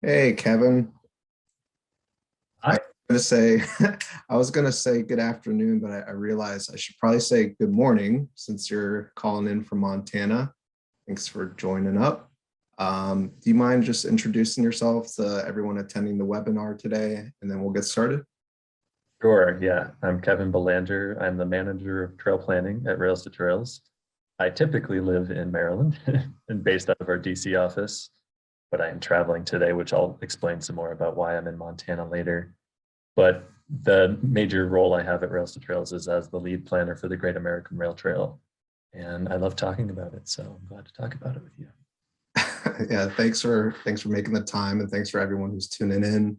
Hey, Kevin. I Hi. was gonna say, I was gonna say good afternoon, but I realized I should probably say good morning since you're calling in from Montana. Thanks for joining up. Do you mind just introducing yourself to everyone attending the webinar today, and then we'll get started? Sure. Yeah. I'm Kevin Belanger. I'm the manager of trail planning at Rails to Trails. I typically live in Maryland and based out of our DC office, but I am traveling today, which I'll explain some more about why I'm in Montana later. But the major role I have at Rails to Trails is as the lead planner for the Great American Rail Trail. And I love talking about it. So I'm glad to talk about it with you. Yeah, thanks for making the time, and thanks for everyone who's tuning in.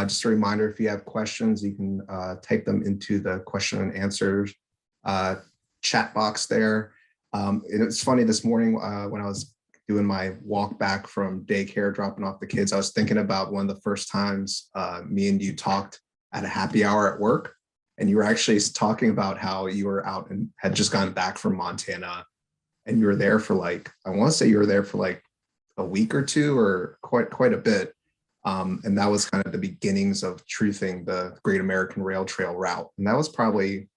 Just a reminder, if you have questions, you can type them into the question and answers uh, chat box there. And it's funny this morning when I was doing my walk back from daycare, dropping off the kids, I was thinking about one of the first times me and you talked at a happy hour at work, and you were actually talking about how you were out and had just gotten back from Montana, and you were there for like, I want to say you were there for like a week or two, or quite a bit. And that was kind of the beginnings of truthing the Great American Rail Trail route. And that was probably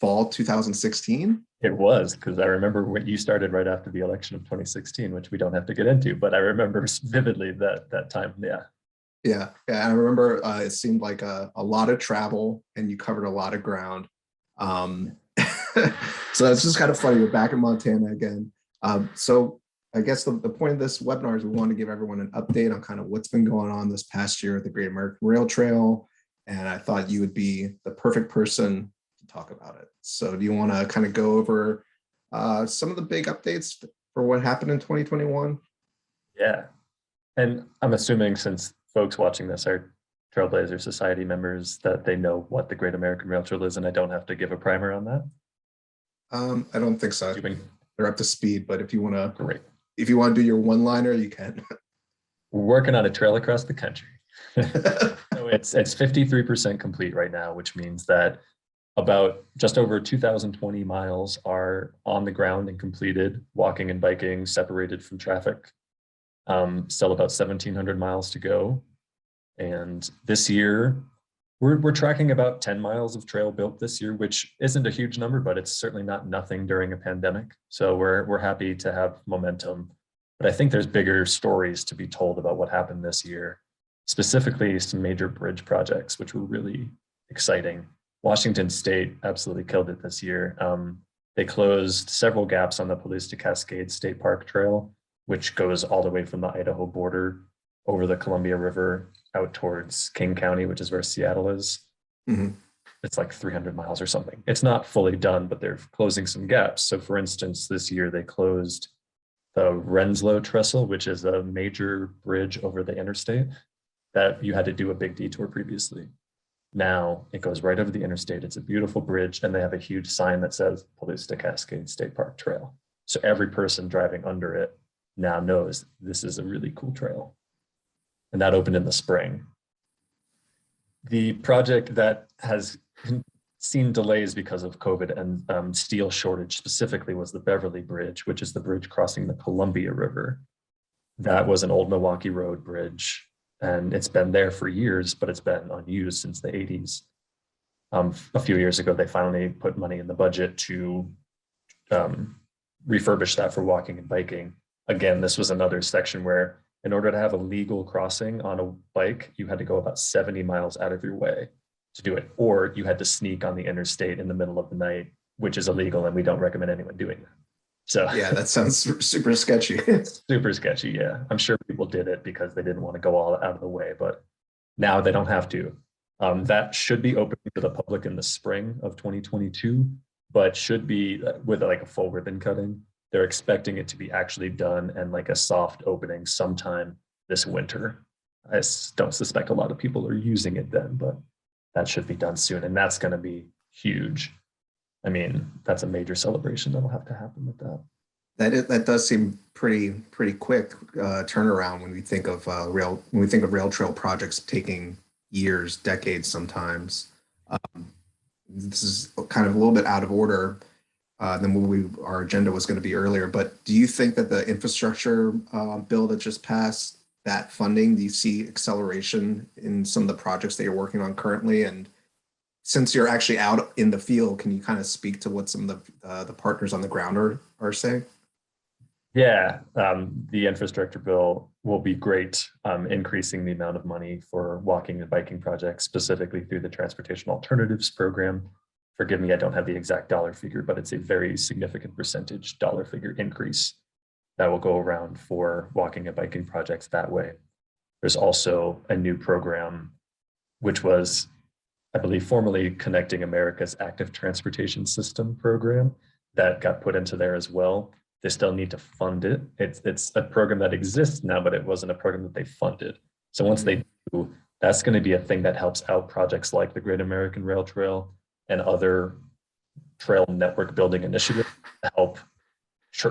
fall 2016. It was because I remember when you started right after the election of 2016, which we don't have to get into, but I remember vividly that time. Yeah. Yeah. I remember it seemed like a lot of travel, and you covered a lot of ground. Um, so it's just kind of funny. We're back in Montana again. So I guess the point of this webinar is we want to give everyone an update on kind of what's been going on this past year at the Great American Rail Trail. And I thought you would be the perfect person to talk about it. So do you want to kind of go over some of the big updates for what happened in 2021? Yeah. And I'm assuming since folks watching this are Trailblazer Society members that they know what the Great American Rail Trail is, and I don't have to give a primer on that. I don't think so. Assuming. They're up to speed, but Great. if you want to do your one-liner, you can. We're working on a trail across the country. So it's 53% complete right now, which means that about just over 2,020 miles are on the ground and completed, walking and biking, separated from traffic. Still about 1,700 miles to go. And this year, we're tracking about 10 miles of trail built this year, which isn't a huge number, but it's certainly not nothing during a pandemic. So we're happy to have momentum. But I think there's bigger stories to be told about what happened this year, specifically some major bridge projects, which were really exciting. Washington State absolutely killed it this year. They closed several gaps on the Police to Cascade State Park Trail, which goes all the way from the Idaho border over the Columbia River out towards King County, which is where Seattle is. Mhm. It's like 300 miles or something. It's not fully done, but they're closing some gaps. So for instance, this year they closed the Renslow Trestle, which is a major bridge over the interstate that you had to do a big detour previously. Now it goes right over the interstate. It's a beautiful bridge, and they have a huge sign that says Police to Cascade State Park Trail. So every person driving under it now knows this is a really cool trail. And that opened in the spring. The project that has seen delays because of COVID and steel shortage specifically was the Beverly Bridge, which is the bridge crossing the Columbia River. That was an old Milwaukee Road bridge, and it's been there for years, but it's been unused since the 80s. A few years ago, they finally put money in the budget to refurbish that for walking and biking. Again, this was another section where in order to have a legal crossing on a bike, you had to go about 70 miles out of your way to do it, or you had to sneak on the interstate in the middle of the night, which is illegal, and we don't recommend anyone doing that. So Yeah, that sounds super sketchy. super sketchy. Yeah, I'm sure people did it because they didn't want to go all out of the way, but now they don't have to. That should be open to the public in the spring of 2022, but should be with like a full ribbon cutting. They're expecting it to be actually done and like a soft opening sometime this winter. I don't suspect a lot of people are using it then, but that should be done soon. And that's going to be huge. I mean, that's a major celebration that'll have to happen with that. That does seem pretty quick turnaround when we think of rail trail projects taking years, decades sometimes. This is kind of a little bit out of order than our agenda was going to be earlier. But do you think that the infrastructure bill that just passed that funding? Do you see acceleration in some of the projects that you're working on currently? And since you're actually out in the field, can you kind of speak to what some of the partners on the ground are saying? Yeah, the infrastructure bill will be great, increasing the amount of money for walking and biking projects, specifically through the Transportation Alternatives Program. Forgive me, I don't have the exact dollar figure, but it's a very significant percentage dollar figure increase that will go around for walking and biking projects that way. There's also a new program, which was, I believe, formerly Connecting America's Active Transportation System program, that got put into there as well. They still need to fund it. It's a program that exists now, but it wasn't a program that they funded. So once they do, that's going to be a thing that helps out projects like the Great American Rail Trail and other trail network building initiatives to help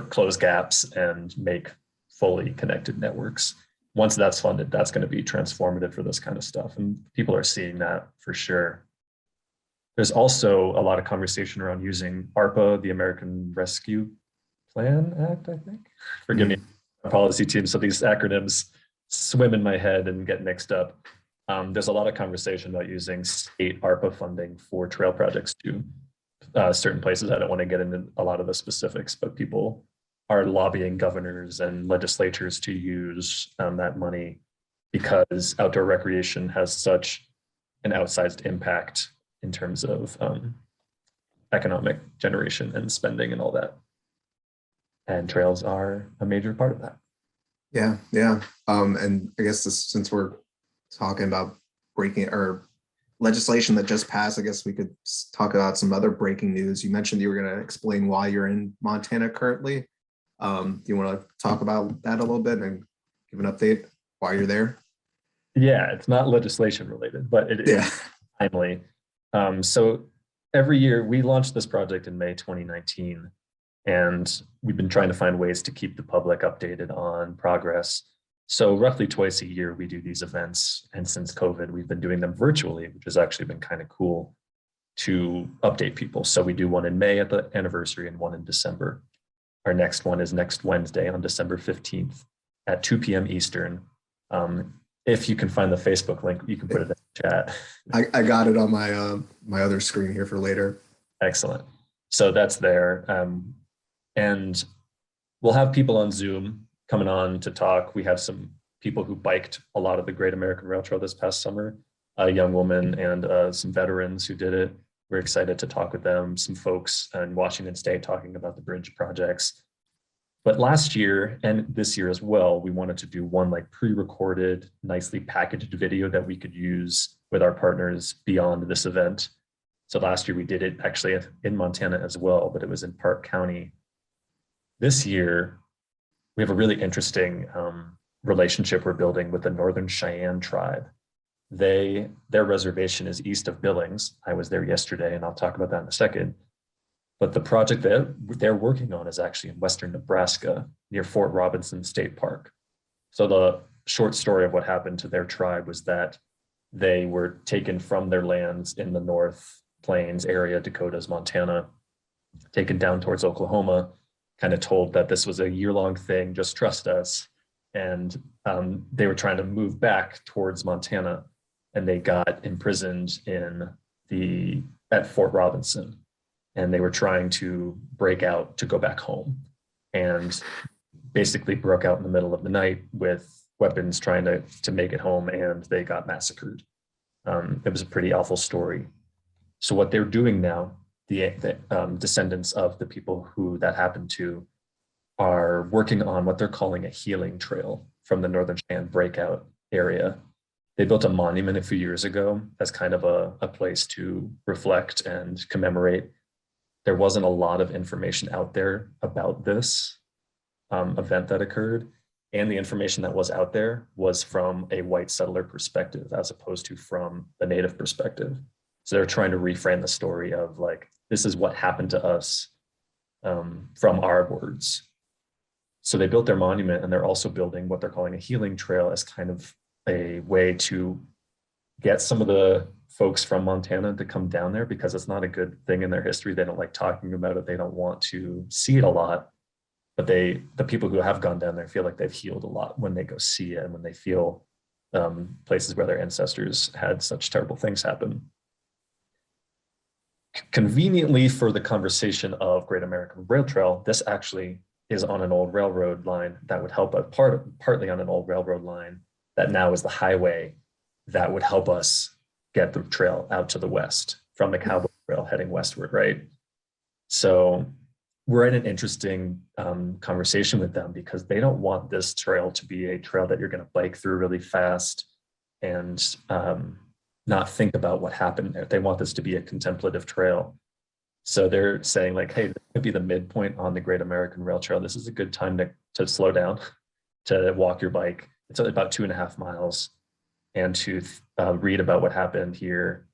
close gaps and make fully connected networks. Once that's funded, that's going to be transformative for this kind of stuff. And people are seeing that for sure. There's also a lot of conversation around using ARPA, the American Rescue Plan Act, I think. Forgive me, policy team. So these acronyms swim in my head and get mixed up. There's a lot of conversation about using state ARPA funding for trail projects to certain places. I don't want to get into a lot of the specifics, but people are lobbying governors and legislatures to use that money because outdoor recreation has such an outsized impact in terms of economic generation and spending and all that. And trails are a major part of that. Yeah, yeah. And I guess since we're talking about breaking or legislation that just passed, I guess we could talk about some other breaking news. You mentioned you were going to explain why you're in Montana currently. Do you want to talk about that a little bit and give an update why you're there? Yeah, it's not legislation related, but it is timely. So every year we launched this project in May 2019, and we've been trying to find ways to keep the public updated on progress. So roughly twice a year, we do these events. And since COVID, we've been doing them virtually, which has actually been kind of cool to update people. So we do one in May at the anniversary and one in December. Our next one is next Wednesday on December 15th at 2 p.m. Eastern. If you can find the Facebook link, you can put it in the chat. I got it on my my other screen here for later. Excellent. So that's there. And we'll have people on Zoom coming on to talk. We have some people who biked a lot of the Great American Rail Trail this past summer, a young woman and some veterans who did it. We're excited to talk with them, some folks in Washington State talking about the bridge projects. But last year and this year as well, we wanted to do one like pre-recorded, nicely packaged video that we could use with our partners beyond this event. So last year we did it actually in Montana as well, but it was in Park County. This year, we have a really interesting relationship we're building with the Northern Cheyenne tribe. Their reservation is east of Billings. I was there yesterday, and I'll talk about that in a second. But the project that they're working on is actually in western Nebraska near Fort Robinson State Park. So the short story of what happened to their tribe was that they were taken from their lands in the North Plains area, Dakotas, Montana, taken down towards Oklahoma, kind of told that this was a year-long thing, just trust us. And they were trying to move back towards Montana, and they got imprisoned at Fort Robinson. And they were trying to break out to go back home, and basically broke out in the middle of the night with weapons trying to make it home, and they got massacred. It was a pretty awful story. So what they're doing now, the descendants of the people who that happened to, are working on what they're calling a healing trail from the Northern Cheyenne breakout area. They built a monument a few years ago as kind of a place to reflect and commemorate. There wasn't a lot of information out there about this event that occurred. And the information that was out there was from a white settler perspective, as opposed to from the native perspective. So they're trying to reframe the story of like, this is what happened to us from our words. So they built their monument, and they're also building what they're calling a healing trail as kind of a way to get some of the folks from Montana to come down there, because it's not a good thing in their history. They don't like talking about it. They don't want to see it a lot. but the people who have gone down there feel like they've healed a lot when they go see it and when they feel places where their ancestors had such terrible things happen. Conveniently for the conversation of Great American Rail Trail, this actually is on an old railroad line that would help us, partly on an old railroad line that now is the highway that would help us get the trail out to the west from the Cowboy Trail heading westward, right? So we're in an interesting conversation with them because they don't want this trail to be a trail that you're going to bike through really fast and not think about what happened there. They want this to be a contemplative trail. So they're saying like, hey, this could be the midpoint on the Great American Rail Trail. This is a good time to slow down, to walk your bike. It's about 2.5 miles, and to read about what happened here.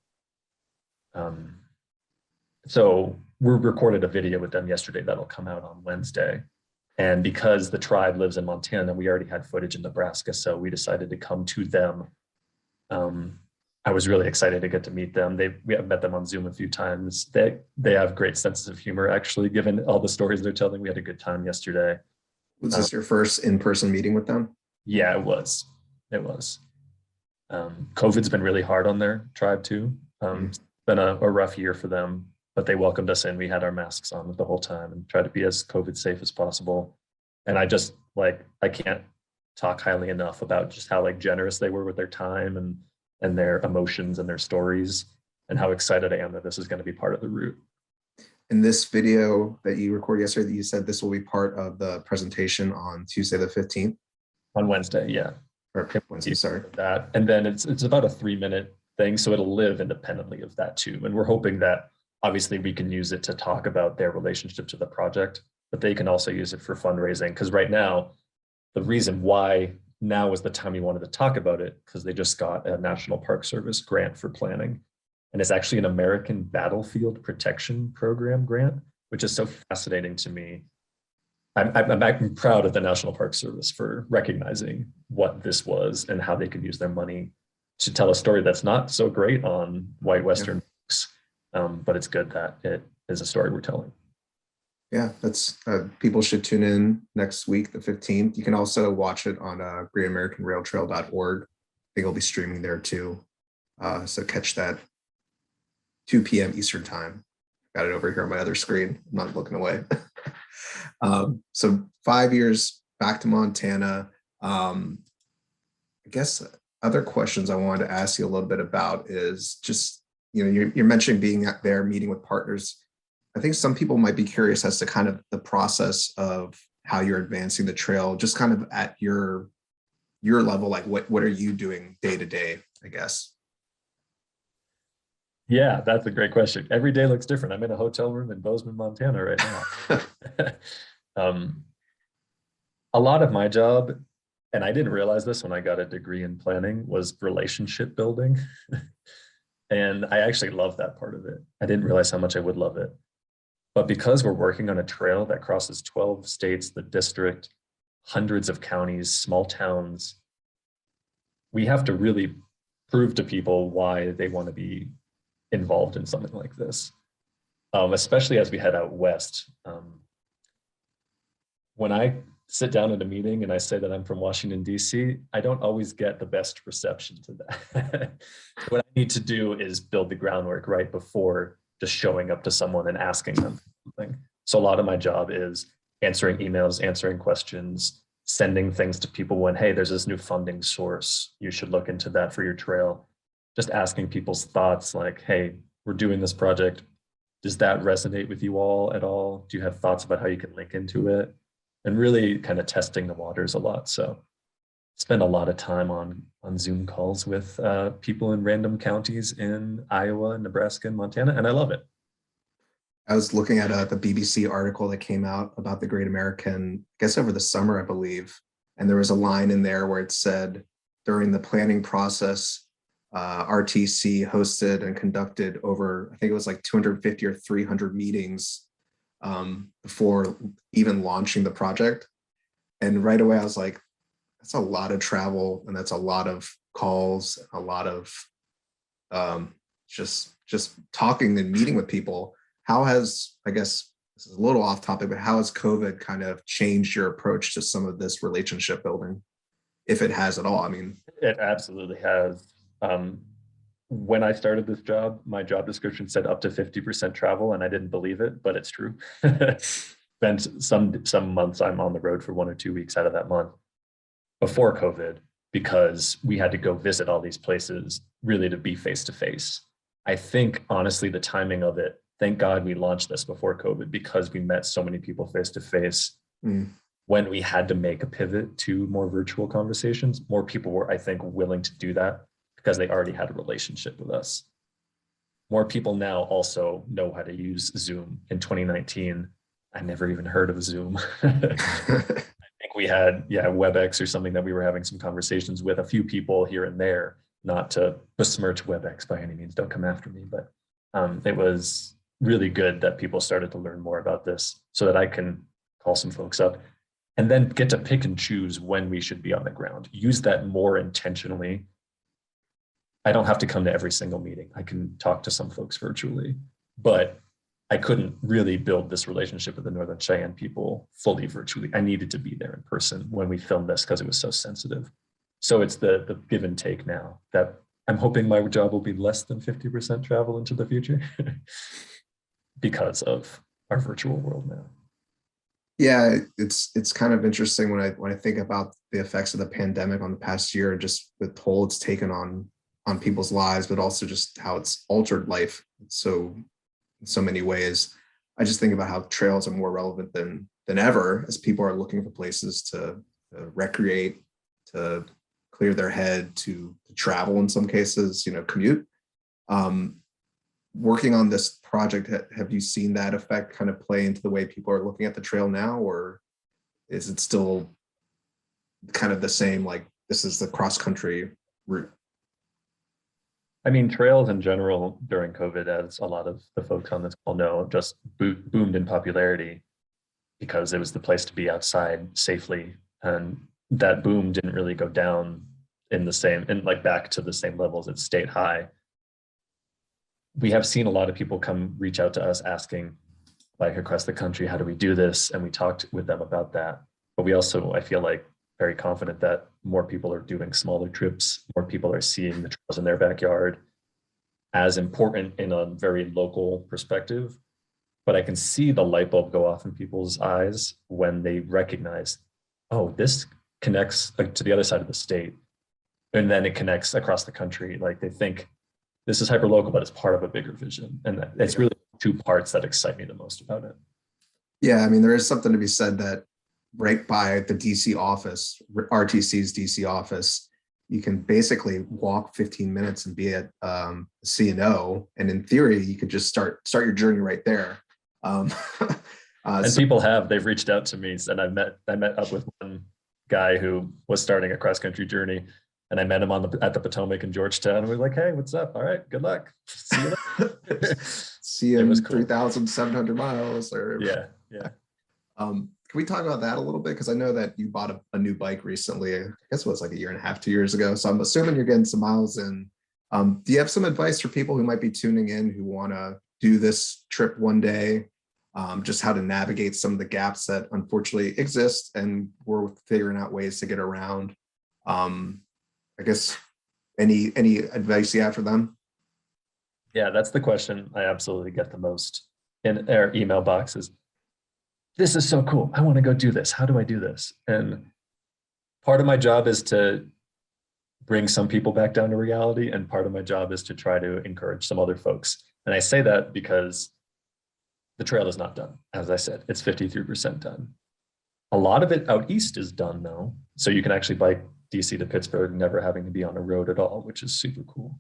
So we recorded a video with them yesterday that'll come out on Wednesday. And because the tribe lives in Montana, we already had footage in Nebraska, so we decided to come to them. I was really excited to get to meet them. We have met them on Zoom a few times. They have great senses of humor, actually, given all the stories they're telling. We had a good time yesterday. Was this your first in-person meeting with them? Yeah, it was. It was. COVID's been really hard on their tribe too. It's been a rough year for them, but they welcomed us in. We had our masks on the whole time and tried to be as COVID safe as possible. And I just I can't talk highly enough about just how generous they were with their time and their emotions and their stories, and how excited I am that this is going to be part of the route. In this video that you recorded yesterday, that you said this will be part of the presentation on Tuesday the 15th? On Wednesday, yeah. Or Wednesday, sorry. That. And then it's about a 3-minute thing, so it'll live independently of that too. And we're hoping that obviously we can use it to talk about their relationship to the project, but they can also use it for fundraising. Because right now, the reason why now is the time we wanted to talk about it, because they just got a National Park Service grant for planning. And it's actually an American Battlefield Protection Program grant, which is so fascinating to me. I'm proud of the National Park Service for recognizing what this was and how they could use their money to tell a story that's not so great on white Western books, but it's good that it is a story we're telling. Yeah, that's people should tune in next week, the 15th. You can also watch it on greatamericanrailtrail.org. I think it'll be streaming there too. So catch that 2 p.m. Eastern time. Got it over here on my other screen. I'm not looking away. So 5 years back to Montana. I guess other questions I wanted to ask you a little bit about is just, you're mentioning being out there, meeting with partners. I think some people might be curious as to kind of the process of how you're advancing the trail, just kind of at your level, like what are you doing day to day, I guess? Yeah, that's a great question. Every day looks different. I'm in a hotel room in Bozeman, Montana right now. A lot of my job, and I didn't realize this when I got a degree in planning, was relationship building. And I actually love that part of it. I didn't realize how much I would love it. But because we're working on a trail that crosses 12 states, the district, hundreds of counties, small towns, we have to really prove to people why they want to be involved in something like this, especially as we head out west. When I sit down at a meeting and I say that I'm from Washington, D.C., I don't always get the best reception to that. What I need to do is build the groundwork right before just showing up to someone and asking them something. So a lot of my job is answering emails, answering questions, sending things to people when, hey, there's this new funding source. You should look into that for your trail. Just asking people's thoughts like, hey, we're doing this project. Does that resonate with you all at all? Do you have thoughts about how you can link into it? And really kind of testing the waters a lot. So spend a lot of time on Zoom calls with people in random counties in Iowa, Nebraska, and Montana, and I love it. I was looking at the BBC article that came out about the Great American, I guess over the summer, I believe. And there was a line in there where it said, during the planning process, RTC hosted and conducted over, I think it was like 250 or 300 meetings before even launching the project. And right away, I was like, that's a lot of travel, and that's a lot of calls, a lot of just talking and meeting with people. How has, I guess, this is a little off topic, but how has COVID kind of changed your approach to some of this relationship building, if it has at all? I mean, It absolutely has. When I started this job, my job description said up to 50% travel, and I didn't believe it, but it's true. Spent some months I'm on the road for 1 or 2 weeks out of that month before COVID, because we had to go visit all these places really to be face to face. I think honestly, the timing of it, thank God we launched this before COVID, because we met so many people face to face. When we had to make a pivot to more virtual conversations, more people were, I think, willing to do that because they already had a relationship with us. More people now also know how to use Zoom. In 2019, I never even heard of Zoom. I think we had, WebEx or something that we were having some conversations with a few people here and there, not to besmirch WebEx by any means, don't come after me, but it was really good that people started to learn more about this so that I can call some folks up and then get to pick and choose when we should be on the ground. Use that more intentionally. I don't have to come to every single meeting. I can talk to some folks virtually, but I couldn't really build this relationship with the Northern Cheyenne people fully virtually. I needed to be there in person when we filmed this because it was so sensitive. So it's the give and take now that I'm hoping my job will be less than 50% travel into the future because of our virtual world now. Yeah, it's kind of interesting when I think about the effects of the pandemic on the past year, just the toll it's taken on people's lives, but also just how it's altered life so in so many ways. I just think about how trails are more relevant than ever as people are looking for places to recreate, to clear their head, to travel in some cases, commute. Working on this project, have you seen that effect kind of play into the way people are looking at the trail now, or is it still kind of the same, like this is the cross-country route? I mean, trails in general during COVID, as a lot of the folks on this call know, just boomed in popularity because it was the place to be outside safely. And that boom didn't really go down in the same, and like back to the same levels. It stayed high. We have seen a lot of people reach out to us asking, like across the country, how do we do this? And we talked with them about that. But we also, I feel like, very confident that more people are doing smaller trips, more people are seeing the trails in their backyard as important in a very local perspective. But I can see the light bulb go off in people's eyes when they recognize, oh, this connects to the other side of the state. And then it connects across the country. Like they think this is hyper local, but it's part of a bigger vision. And it's really two parts that excite me the most about it. Yeah, I mean, there is something to be said that right by the DC office, RTC's DC office, you can basically walk 15 minutes and be at C&O. And in theory, you could just start your journey right there. And so, people they've reached out to me, and I met up with one guy who was starting a cross-country journey, and I met him at the Potomac in Georgetown. And we were like, hey, what's up? All right, good luck. See you later. See you in cool. 3,700 miles. Or Yeah. Can we talk about that a little bit? Because I know that you bought a new bike recently. I guess it was like a year and a half, 2 years ago. So I'm assuming you're getting some miles in. Do you have some advice for people who might be tuning in who want to do this trip one day? Just how to navigate some of the gaps that unfortunately exist, and we're figuring out ways to get around. I guess any advice you have for them? Yeah, that's the question I absolutely get the most in our email boxes. This is so cool. I want to go do this. How do I do this? And part of my job is to bring some people back down to reality, and part of my job is to try to encourage some other folks. And I say that because the trail is not done. As I said, it's 53% done. A lot of it out east is done though. So you can actually bike DC to Pittsburgh, never having to be on a road at all, which is super cool.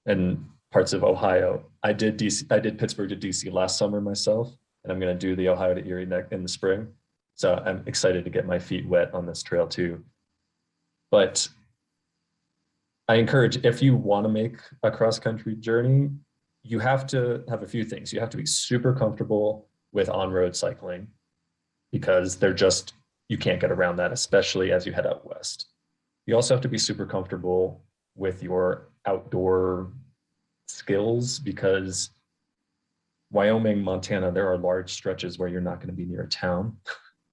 And parts of Ohio, I did Pittsburgh to DC last summer myself, and I'm going to do the Ohio to Erie in the spring. So I'm excited to get my feet wet on this trail too. But I encourage, if you want to make a cross-country journey, you have to have a few things. You have to be super comfortable with on-road cycling, because you can't get around that, especially as you head out west. You also have to be super comfortable with your outdoor skills, because Wyoming, Montana, there are large stretches where you're not going to be near a town.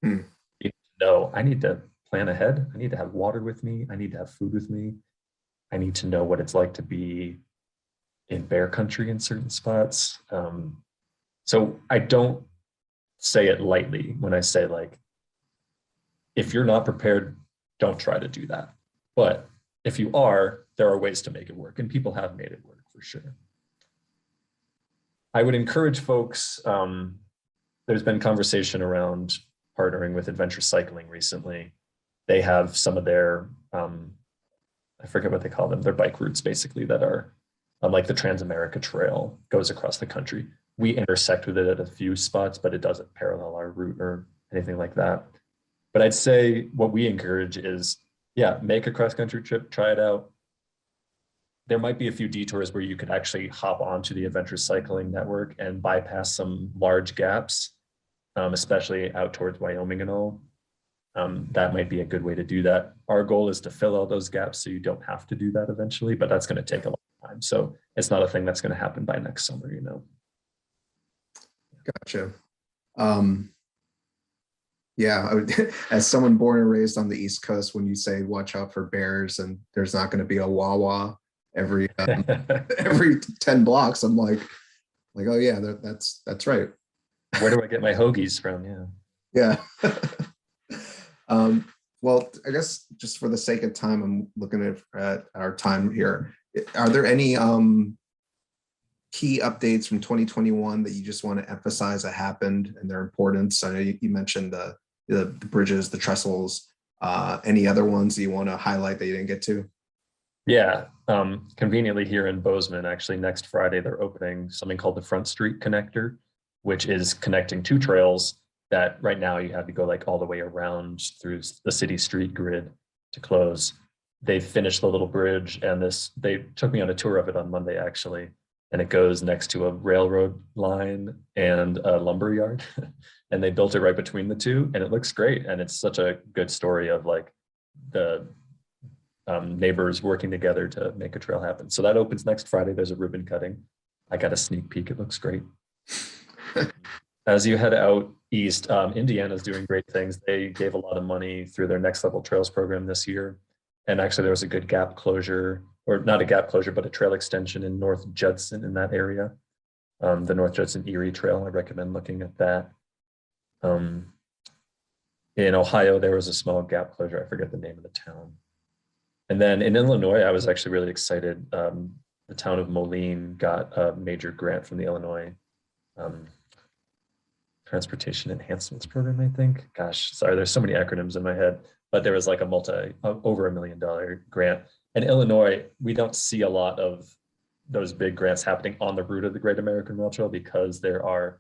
Hmm. You know, I need to plan ahead. I need to have water with me. I need to have food with me. I need to know what it's like to be in bear country in certain spots. So I don't say it lightly when I say, like, if you're not prepared, don't try to do that. But if you are, there are ways to make it work, and people have made it work for sure. I would encourage folks, there's been conversation around partnering with Adventure Cycling recently. They have some of their, I forget what they call them, their bike routes basically that are like the Trans-America Trail goes across the country. We intersect with it at a few spots, but it doesn't parallel our route or anything like that. But I'd say what we encourage is, yeah, make a cross-country trip, try it out. There might be a few detours where you could actually hop onto the Adventure Cycling network and bypass some large gaps, especially out towards Wyoming and all. That might be a good way to do that. Our goal is to fill all those gaps so you don't have to do that eventually, but that's going to take a long time. So it's not a thing that's going to happen by next summer, you know. Gotcha. Yeah, as someone born and raised on the East Coast, when you say watch out for bears and there's not going to be a Wawa every every 10 blocks, I'm like, oh yeah, that's right. Where do I get my hoagies from? Yeah. Well, I guess just for the sake of time, I'm looking at our time here. Are there any key updates from 2021 that you just want to emphasize that happened and their importance? I know you mentioned the bridges, the trestles. Any other ones that you want to highlight that you didn't get to? Yeah, conveniently here in Bozeman, actually next Friday, they're opening something called the Front Street Connector, which is connecting two trails that right now you have to go like all the way around through the city street grid to close. They finished the little bridge, and they took me on a tour of it on Monday actually, and it goes next to a railroad line and a lumber yard. And they built it right between the two, and it looks great. And it's such a good story of like the neighbors working together to make a trail happen. So that opens next Friday. There's a ribbon cutting. I got a sneak peek. It looks great. As you head out east, Indiana's doing great things. They gave a lot of money through their Next Level Trails program this year. And actually there was a good gap closure, or not a gap closure, but a trail extension in North Judson in that area. The North Judson Erie Trail, I recommend looking at that. In Ohio, there was a small gap closure. I forget the name of the town. And then in Illinois, I was actually really excited. The town of Moline got a major grant from the Illinois Transportation Enhancements Program, I think. Gosh, sorry, there's so many acronyms in my head, but there was like a over $1 million grant. In Illinois, we don't see a lot of those big grants happening on the route of the Great American Rail Trail because there are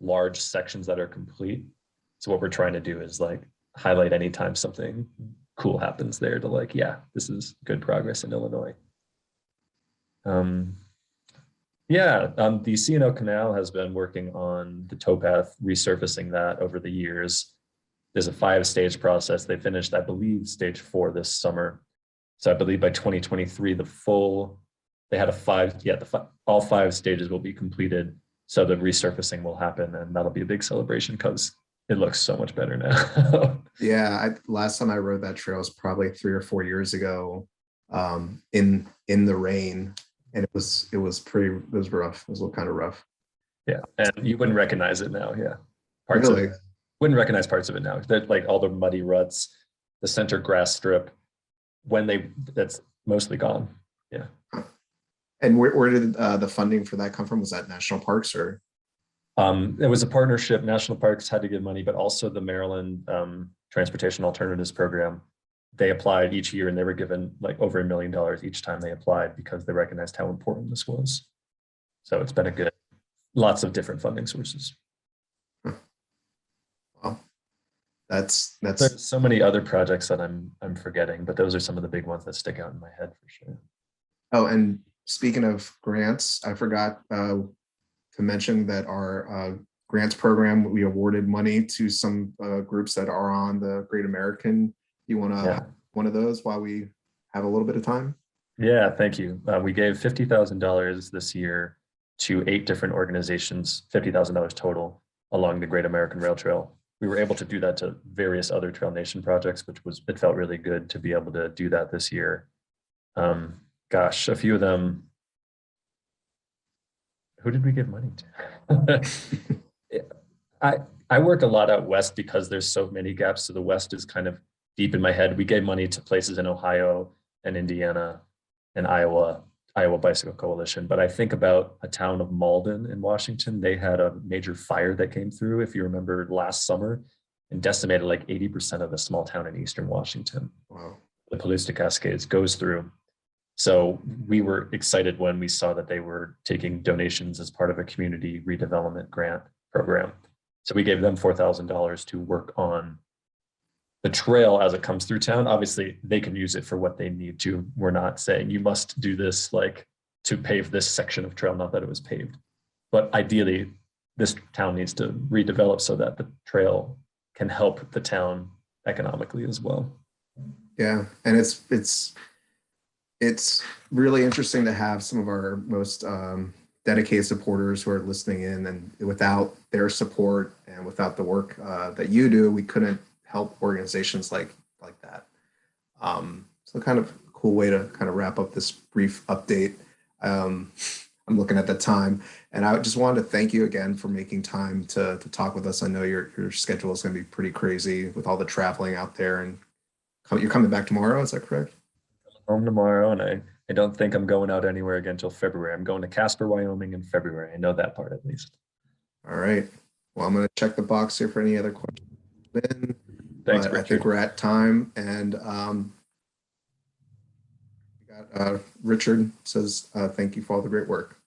large sections that are complete. So what we're trying to do is like highlight anytime something cool happens there to like, yeah, this is good progress in Illinois. The C&O Canal has been working on the towpath, resurfacing that over the years. There's a 5-stage process. They finished, I believe, stage 4 this summer. So I believe by 2023, all 5 stages will be completed. So the resurfacing will happen, and that'll be a big celebration because it looks so much better now. Yeah, last time I rode that trail was probably 3 or 4 years ago, in the rain, and it was rough. It was a little kind of rough. Yeah, and you wouldn't recognize it now. Yeah, Really? Wouldn't recognize parts of it now. They're like all the muddy ruts, the center grass strip. That's mostly gone. Yeah. And where did the funding for that come from? Was that national parks or? It was a partnership. National parks had to give money, but also the Maryland Transportation Alternatives Program. They applied each year, and they were given like over $1 million each time they applied because they recognized how important this was. So it's been lots of different funding sources. Well, that's There's so many other projects that I'm forgetting, but those are some of the big ones that stick out in my head for sure. Oh, and speaking of grants, I forgot to mention that our grants program, we awarded money to some groups that are on the Great American. You want to have one of those while we have a little bit of time? Yeah, thank you. We gave $50,000 this year to 8 different organizations, $50,000 total along the Great American Rail Trail. We were able to do that to various other Trail Nation projects, it felt really good to be able to do that this year. Gosh, a few of them. Who did we give money to? I work a lot out west because there's so many gaps. So the west is kind of deep in my head. We gave money to places in Ohio and Indiana and Iowa Bicycle Coalition. But I think about a town of Malden in Washington. They had a major fire that came through, if you remember, last summer, and decimated like 80% of the small town in eastern Washington. Wow. The Palusta Cascades goes through. So we were excited when we saw that they were taking donations as part of a community redevelopment grant program. So we gave them $4,000 to work on the trail as it comes through town. Obviously, they can use it for what they need to. We're not saying you must do this like to pave this section of trail, not that it was paved. But ideally, this town needs to redevelop so that the trail can help the town economically as well. Yeah, and it's really interesting to have some of our most dedicated supporters who are listening in, and without their support and without the work that you do, we couldn't help organizations like that. So kind of a cool way to kind of wrap up this brief update. I'm looking at the time, and I just wanted to thank you again for making time to talk with us. I know your schedule is going to be pretty crazy with all the traveling out there, and you're coming back tomorrow. Is that correct? Home tomorrow, and I don't think I'm going out anywhere again until February. I'm going to Casper, Wyoming in February. I know that part at least. All right. Well, I'm going to check the box here for any other questions. Thanks, but I think we're at time, and Richard says thank you for all the great work.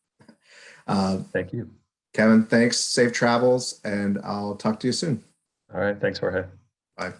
Thank you, Kevin. Thanks. Safe travels, and I'll talk to you soon. All right. Thanks, Jorge. Bye.